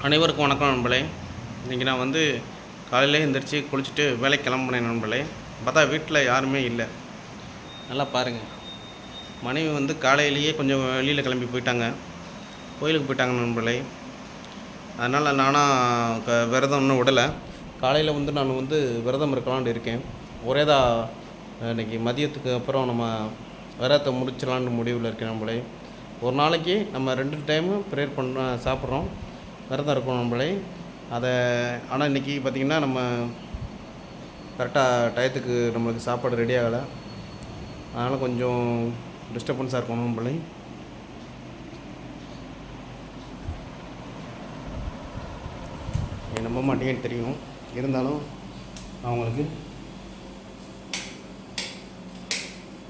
அனைவருக்கும் வணக்கம் நண்பர்களே. இன்றைக்கி நான் வந்து காலையிலே எழுந்திரிச்சு குளிச்சுட்டு வேலைக்கு கிளம்புனேன் நண்பர்களே. பார்த்தா வீட்டில் யாருமே இல்லை. நல்லா பாருங்கள், மனைவி வந்து காலையிலேயே கொஞ்சம் வெளியில் கிளம்பி போயிட்டாங்க, கோயிலுக்கு போயிட்டாங்க நண்பர்களே. அதனால் நானாக விரதம் இன்னும் விடலை. காலையில் வந்து நான் வந்து விரதம் இருக்கலான்னு இருக்கேன். இன்றைக்கி மதியத்துக்கு அப்புறம் நம்ம விரதத்தை முடிச்சிடலான்னு முடிவில் இருக்கேன் நண்பர்களே. ஒரு நாளைக்கு நம்ம 2 டைமு ப்ரேயர் சாப்பிட்றோம், விரதம் இருக்கணும் நம்மளே. ஆனால் இன்றைக்கி பார்த்திங்கன்னா நம்ம கரெக்டாக டயத்துக்கு நம்மளுக்கு சாப்பாடு ரெடி ஆகலை. அதனால் கொஞ்சம் டிஸ்டர்பன்ஸாக இருக்கணும் நம்மளே. நம்ப மாட்டேங்கன்னு தெரியும், இருந்தாலும் அவங்களுக்கு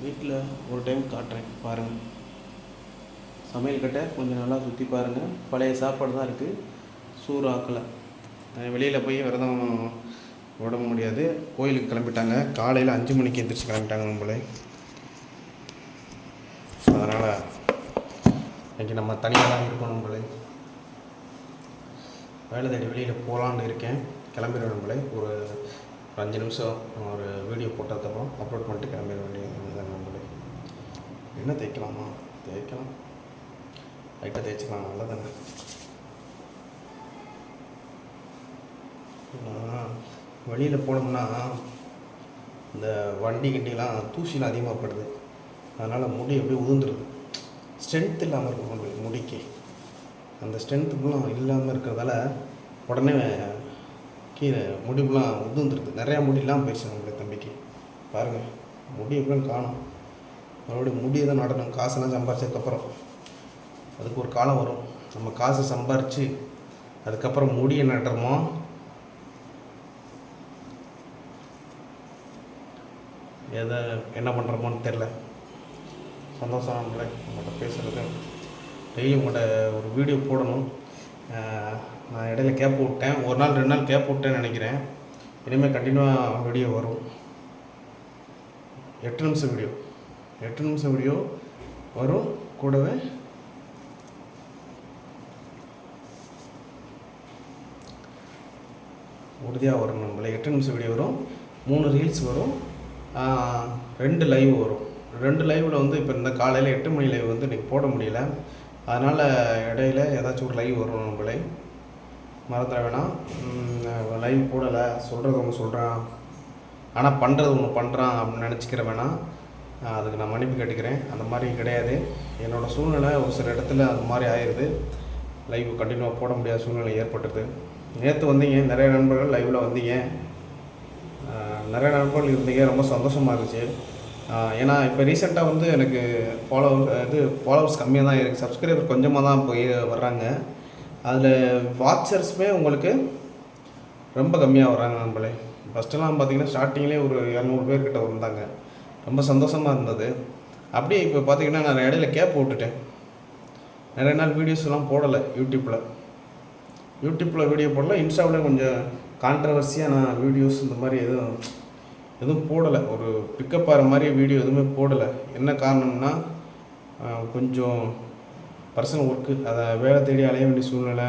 வீட்டில் ஒரு டைம் காட்டுறேன் பாருங்கள். சமையல் கட்டை கொஞ்சம் நல்லா சுற்றி பாருங்கள். பழைய சாப்பாடு தான் இருக்குது, சூறு ஆக்கலை. வெளியில் போய் விரதம் விட முடியாது. கோயிலுக்கு கிளம்பிட்டாங்க. காலையில் 5 மணிக்கு எந்திரிச்சு கிளம்பிட்டாங்க நம்மளே. அதனால் இன்றைக்கி நம்ம தனியாக தான் இருக்கணும் நம்மளே. வேலை தேடி வெளியில் போகலான்னு இருக்கேன். கிளம்பிடுவேன் நம்மளே. ஒரு 5 நிமிஷம் ஒரு வீடியோ போட்டதுக்கப்புறம் அப்லோட் பண்ணிட்டு கிளம்பிட வேண்டியது நம்மளே. என்ன தேய்க்கலாமா? தேய்க்கலாம், லைட்டாக தேய்ச்சிக்கலாம், நல்லதானே. வெளியில் போனோம்னா இந்த வண்டி கிண்டிலாம் தூசிலாம் அதிகமாகப்படுது. அதனால் முடி அப்படியே உதிர்ந்துருது. ஸ்ட்ரென்த் இல்லாமல் இருக்கும் நம்மளுக்கு முடிக்கு. அந்த ஸ்ட்ரென்த்துக்குலாம் இல்லாமல் இருக்கிறதால உடனே கீழே முடிவுலாம் உதிர்ந்துருது. நிறையா முடியெலாம் போயிடுச்சு நம்மளுக்கு தம்பிக்கு. பாருங்கள், முடி எப்படின்னு காணும். மறுபடியும் முடியை தான் நடணும். காசெல்லாம் சம்பாரிச்சதுக்கப்புறம் அதுக்கு ஒரு காலம் வரும். நம்ம காசு சம்பாரித்து அதுக்கப்புறம் முடியை நட்டுறோமோ என்ன பண்ணுறோமோன்னு தெரில. சந்தோஷம் நம்மளே உங்கள்கிட்ட பேசுகிறது. டெய்லி உங்கள்கிட்ட ஒரு வீடியோ போடணும். நான் இடையில கேப் விட்டேன், ஒரு நாள் 2 நாள் கேப் விட்டேன்னு நினைக்கிறேன். இனிமேல் கண்டினியூவாக வீடியோ வரும். 8 நிமிஷம் வீடியோ வரும். கூடவே உறுதியாக வரும் நம்மளே. 8 நிமிஷம் வீடியோ வரும், 3 ரீல்ஸ் வரும், 2 லைவ் வரும். 2 லைவில் வந்து இப்போ இந்த காலையில் 8 மணி லைவ் வந்து இன்றைக்கி போட முடியல. அதனால் இடையில ஏதாச்சும் ஒரு லைவ் வரும் நம்மளே. மறந்துட வேணாம். லைவ் போடலை, சொல்கிறது ஒன்று சொல்கிறான், ஆனால் பண்ணுறது ஒன்று பண்ணுறான் அப்படின்னு நினச்சிக்கிற வேணாம். அதுக்கு நான் மன்னிப்பு கேட்டுக்கிறேன். அந்த மாதிரி கிடையாது. என்னோடய சூழ்நிலை ஒரு சில இடத்துல அந்த மாதிரி ஆயிடுது. லைவ் கண்டினியூவாக போட முடியாத சூழ்நிலை ஏற்பட்டுது. நேற்று வந்தீங்க, நிறைய நண்பர்கள் லைவில் வந்தீங்க, நிறைய நண்பர்கள் இருந்தீங்க. ரொம்ப சந்தோஷமாக இருந்துச்சு. ஏன்னா இப்போ ரீசெண்டாக வந்து எனக்கு ஃபாலோவர்ஸ் கம்மியாக தான் இருக்குது. சப்ஸ்கிரைபர் கொஞ்சமாக தான் போய் வர்றாங்க. அதில் வாட்சர்ஸுமே உங்களுக்கு ரொம்ப கம்மியாக வர்றாங்க நண்பர்களே. ஃபஸ்ட்டெல்லாம் பார்த்திங்கன்னா ஸ்டார்டிங்லேயே ஒரு 200 பேர்கிட்ட வந்தாங்க. ரொம்ப சந்தோஷமாக இருந்தது. அப்படியே இப்போ பார்த்திங்கன்னா நான் இடையில கேப் விட்டுட்டேன். நிறைய நாள் வீடியோஸ்லாம் போடலை. யூடியூப்பில் வீடியோ போடல. இன்ஸ்டாவில் கொஞ்சம் கான்ட்ரவர்சியாக நான் வீடியோஸ் இந்த மாதிரி எதுவும் போடலை. ஒரு பிக்கப் ஆகிற மாதிரி வீடியோ எதுவுமே போடலை. என்ன காரணம்னா கொஞ்சம் பர்சனல் ஒர்க்கு, அதை வேலை தேடி அலைய வேண்டிய சூழ்நிலை.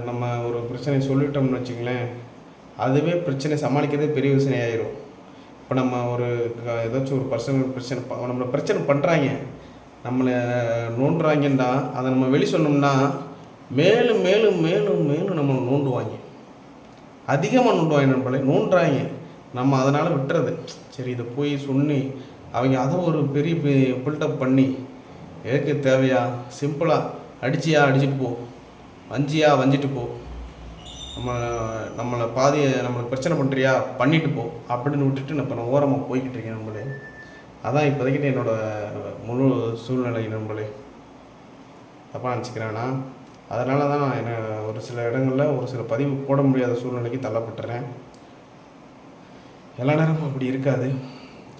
நம்ம ஒரு பிரச்சனையை சொல்லிட்டோம்னு வச்சுங்களேன், அதுவே பிரச்சனை சமாளிக்கிறதே பெரிய பிரச்சனை ஆயிரும். இப்போ நம்ம ஏதாச்சும் ஒரு பர்சனல் பிரச்சனை நம்மளை பிரச்சனை பண்ணுறாங்க, நம்மளை நோண்டுறாங்கன்னா அதை நம்ம வெளி சொன்னோம்னா மேலும் மேலும் மேலும் மேலும் நம்ம நோண்டுவாங்க, அதிகமாக நோண்டுவாங்க. நம்மளே நோண்டுறாங்க, நம்ம அதனால் விட்டுறது. சரி, இதை போய் சொன்னி அவங்க அதை ஒரு பெரிய பில்டப் பண்ணி எதுக்கு தேவையா? சிம்பிளாக அடிச்சியா அடிச்சுட்டு போ, வஞ்சியா வஞ்சிட்டு போ, நம்மளுக்கு பிரச்சனை பண்ணுறியா பண்ணிட்டு போ அப்படின்னு விட்டுட்டு நான் ஓரமாக போய்கிட்டு இருக்கேன் நம்மளே. அதான் இப்போதைக்கிட்டு என்னோடய முழு சூழ்நிலை நம்மளே. தப்பாக நினச்சிக்கிறேன்னா அதனால தான் நான் ஒரு சில இடங்களில் ஒரு சில பதிவு போட முடியாத சூழ்நிலைக்கு தள்ளப்பட்டுறேன். எல்லா நேரமும் அப்படி இருக்காது.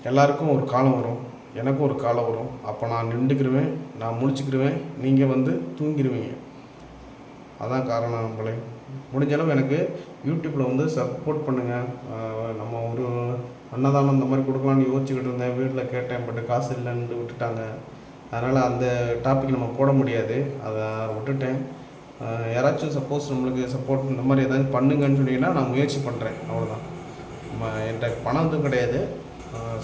எல்லாருக்கும் ஒரு காலம் வரும், எனக்கும் ஒரு காலம் வரும். அப்போ நான் நின்றுக்கிடுவேன், நான் முழிச்சுக்கிடுவேன், நீங்கள் வந்து தூங்கிடுவீங்க. அதான் காரணம் நம்மளே. முடிஞ்சளவு எனக்கு யூடியூப்பில் வந்து சப்போர்ட் பண்ணுங்கள். நம்ம ஒரு அன்னதானம் இந்த மாதிரி கொடுக்கலான்னு யோசிச்சுக்கிட்டு இருந்தேன். வீட்டில் கேட்டேன், பட் காசு இல்லைன்னு விட்டுட்டாங்க. அதனால் அந்த டாபிக் நம்ம போட முடியாது, அதை விட்டுட்டேன். யாராச்சும் சப்போஸ் நம்மளுக்கு சப்போர்ட் இந்த மாதிரி ஏதாவது பண்ணுங்கன்னு சொன்னீங்கன்னா நான் முயற்சி பண்ணுறேன், அவ்வளோதான். என்கிட்ட பணம் எதுவும் கிடையாது.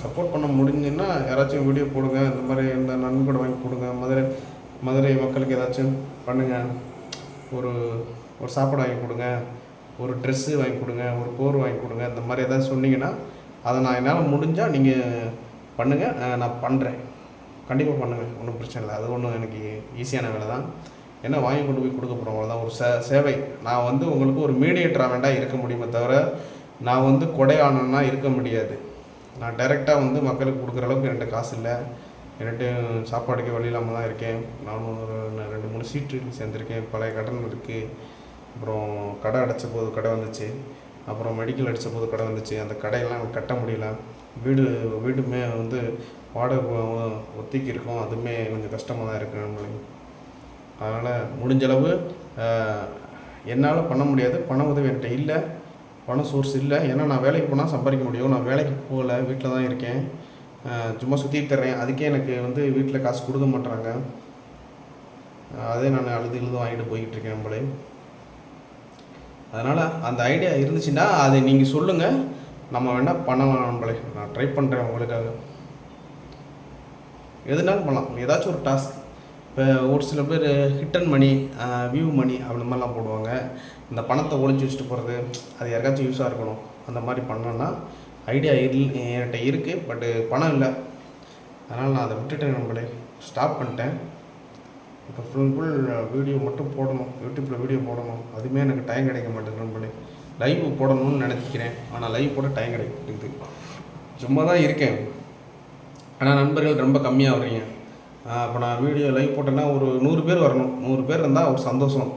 சப்போர்ட் பண்ண முடிஞ்சுன்னா யாராச்சும் வீடியோ போடுங்க, இந்த மாதிரி இந்த நன்கொடை வாங்கி கொடுங்க, மதுரை மக்களுக்கு ஏதாச்சும் பண்ணுங்கள், ஒரு ஒரு சாப்பாடு வாங்கி கொடுங்க, ஒரு ட்ரெஸ்ஸு வாங்கி கொடுங்க, ஒரு போர் வாங்கி கொடுங்க, இந்த மாதிரி ஏதாவது சொன்னீங்கன்னா அதை நான் என்னால் முடிஞ்சால் நீங்கள் பண்ணுங்கள், நான் பண்ணுறேன், கண்டிப்பாக பண்ணுவேன், ஒன்றும் பிரச்சனை இல்லை. அது ஒன்றும் எனக்கு ஈஸியான வேலை தான். ஏன்னா வாங்கி கொண்டு போய் கொடுக்க போகிறோம், அவ்வளோதான். ஒரு சேவை. நான் வந்து உங்களுக்கு ஒரு மீடியேட்டராக வேண்டாம் இருக்க முடியுமே தவிர நான் வந்து கொடையானன்னா இருக்க முடியாது. நான் டைரெக்டாக வந்து மக்களுக்கு கொடுக்குற அளவுக்கு என்கிட்ட காசு இல்லை. என்கிட்ட சாப்பாடுக்கு வழி இல்லாமல் தான் இருக்கேன். நானும் ஒரு 2-3 சீட்டு சேர்ந்துருக்கேன். பழைய கடன் இருக்குது. அப்புறம் கடை அடைச்ச போது கடை வந்துச்சு. அப்புறம் மெடிக்கல் அடித்த போது கடை வந்துச்சு. அந்த கடையெல்லாம் எனக்கு கட்ட முடியல. வீடுமே வந்து வாடகை ஒத்திக்கி இருக்கும். அதுவுமே கொஞ்சம் கஷ்டமாக தான் இருக்குது நம்மளுக்கு. அதனால் முடிஞ்சளவு என்னால் பண்ண முடியாது. பண உதவி என்கிட்ட இல்லை, பண சோர்ஸ் இல்லை. ஏன்னா நான் வேலைக்கு போனால் சம்பாதிக்க முடியும். நான் வேலைக்கு போகலை, வீட்டில் தான் இருக்கேன். சும்மா சுற்றிட்டு தர்றேன். அதுக்கே எனக்கு வந்து வீட்டில் காசு கொடுக்க மாட்டுறாங்க. அதே நான் அழுது வாங்கிட்டு போய்கிட்டு இருக்கேன் நம்மளே. அதனால் அந்த ஐடியா இருந்துச்சுன்னா அதை நீங்கள் சொல்லுங்கள், நம்ம வேணால் பண்ணலாம் நம்மளே. நான் ட்ரை பண்ணுறேன் உங்களுக்காக. எதுனாலும் பண்ணலாம். ஏதாச்சும் ஒரு டாஸ்க். இப்போ ஒரு சில பேர் ஹிட் அண்ட் மணி, வியூ மணி அந்த மாதிரிலாம் போடுவாங்க. இந்த பணத்தை ஒழிச்சு வச்சுட்டு போகிறது, அது யாருக்காச்சும் யூஸாக இருக்கணும். அந்த மாதிரி பண்ணோன்னா ஐடியா என்கிட்ட இருக்குது, பட்டு பணம் இல்லை. அதனால் நான் அதை விட்டுட்டேன் நம்மளே, ஸ்டாப் பண்ணிட்டேன். இப்போ ஃபுல் வீடியோ மட்டும் போடணும், யூடியூப்பில் வீடியோ போடணும். அதுவுமே எனக்கு டைம் கிடைக்க மாட்டேங்குது நம்மளே. லைவ் போடணும்னு நினச்சிக்கிறேன், ஆனால் லைவ் போட டைம் கிடைக்க மாட்டேங்குது. சும்மா தான் இருக்கேன், ஆனால் நண்பர்கள் ரொம்ப கம்மியாக வர்றீங்க. இப்போ நான் வீடியோ லைவ் போட்டேன்னா ஒரு 100 பேர் வரணும். 100 பேர் இருந்தால் ஒரு சந்தோஷம்.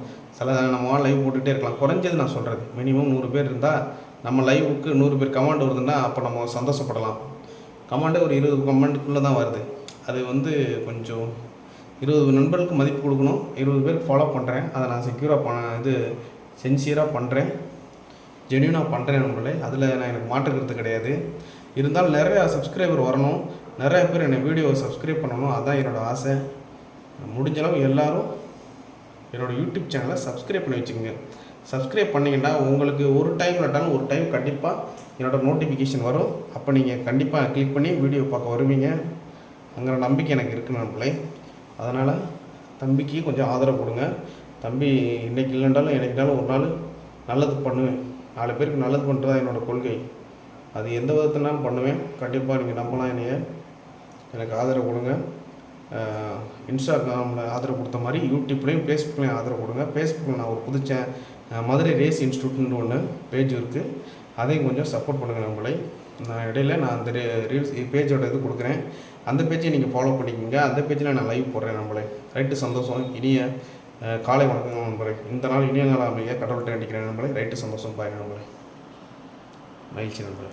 நம்ம லைவ் போட்டுகிட்டே இருக்கலாம். குறைஞ்சது நான் சொல்கிறது, மினிமம் 100 பேர் இருந்தால் நம்ம லைவுக்கு 100 பேர் கமெண்ட் வருதுன்னா அப்போ நம்ம சந்தோஷப்படலாம். கமெண்ட்டு ஒரு 20 கமெண்ட்டுக்குள்ளே தான் வருது. அது வந்து கொஞ்சம் 20 நண்பர்களுக்கு மதிப்பு கொடுக்கணும். 20 பேருக்கு ஃபாலோ பண்ணுறேன். அதை நான் செக்யூராக சென்சியராக பண்ணுறேன், ஜென்யூனாக பண்ணுறேன் நம்மளே. அதில் எனக்கு மாற்றுக்கிறது கிடையாது. இருந்தாலும் நிறையா சப்ஸ்கிரைபர் வரணும், நிறைய பேர் என்னை வீடியோவை சப்ஸ்கிரைப் பண்ணணும். அதுதான் என்னோடய ஆசை. முடிஞ்சளவு எல்லோரும் என்னோடய யூடியூப் சேனலை சப்ஸ்கிரைப் பண்ணி வச்சுக்கோங்க. சப்ஸ்கிரைப் பண்ணிங்கன்னா உங்களுக்கு ஒரு டைம் இல்லாட்டாலும் ஒரு டைம் கண்டிப்பாக என்னோடய நோட்டிஃபிகேஷன் வரும். அப்போ நீங்கள் கண்டிப்பாக கிளிக் பண்ணி வீடியோ பார்க்க வருவீங்க. அங்கே நம்பிக்கை எனக்கு இருக்குது நம்மளே. அதனால் தம்பிக்கு கொஞ்சம் ஆதரவு கொடுங்க. தம்பி இன்றைக்கி இல்லைன்றாலும் எனக்குனாலும் ஒரு நாள் நல்லது பண்ணுவேன். 4 பேருக்கு நல்லது பண்ணுறது என்னோடய கொள்கை. அது எந்த விதத்தினாலும் பண்ணுவேன். கண்டிப்பாக நீங்கள் நம்பலாம் என்னைய. எனக்கு ஆதரவு கொடுங்க. இன்ஸ்டாகிராமில் ஆதரவு கொடுத்த மாதிரி யூடியூப்லேயும் ஃபேஸ்புக்லேயும் ஆதரவு கொடுங்க. ஃபேஸ்புக்கில் நான் ஒரு புதுச்சேன் மதுரை ரேஸ் இன்ஸ்டியூட்னு ஒன்று பேஜ் இருக்குது, அதையும் கொஞ்சம் சப்போர்ட் பண்ணுங்கள் நம்மளை. நான் இடையில நான் அந்த ரீல்ஸ் பேஜோட இது கொடுக்குறேன். அந்த பேஜை நீங்கள் ஃபாலோ பண்ணிக்கோங்க. அந்த பேஜில் நான் லைவ் போடுறேன் நம்மளை. ரைட்டு, சந்தோஷம். இனிய காலை வணக்கம் நண்பரை. இந்த நாள் இனிய நாள் அமைய கடவுள்கிட்ட வேண்டிக்கிறேன் நம்மளை. ரைட்டு, சந்தோஷம். பாய் நண்பரை. மகிழ்ச்சி நண்பரை.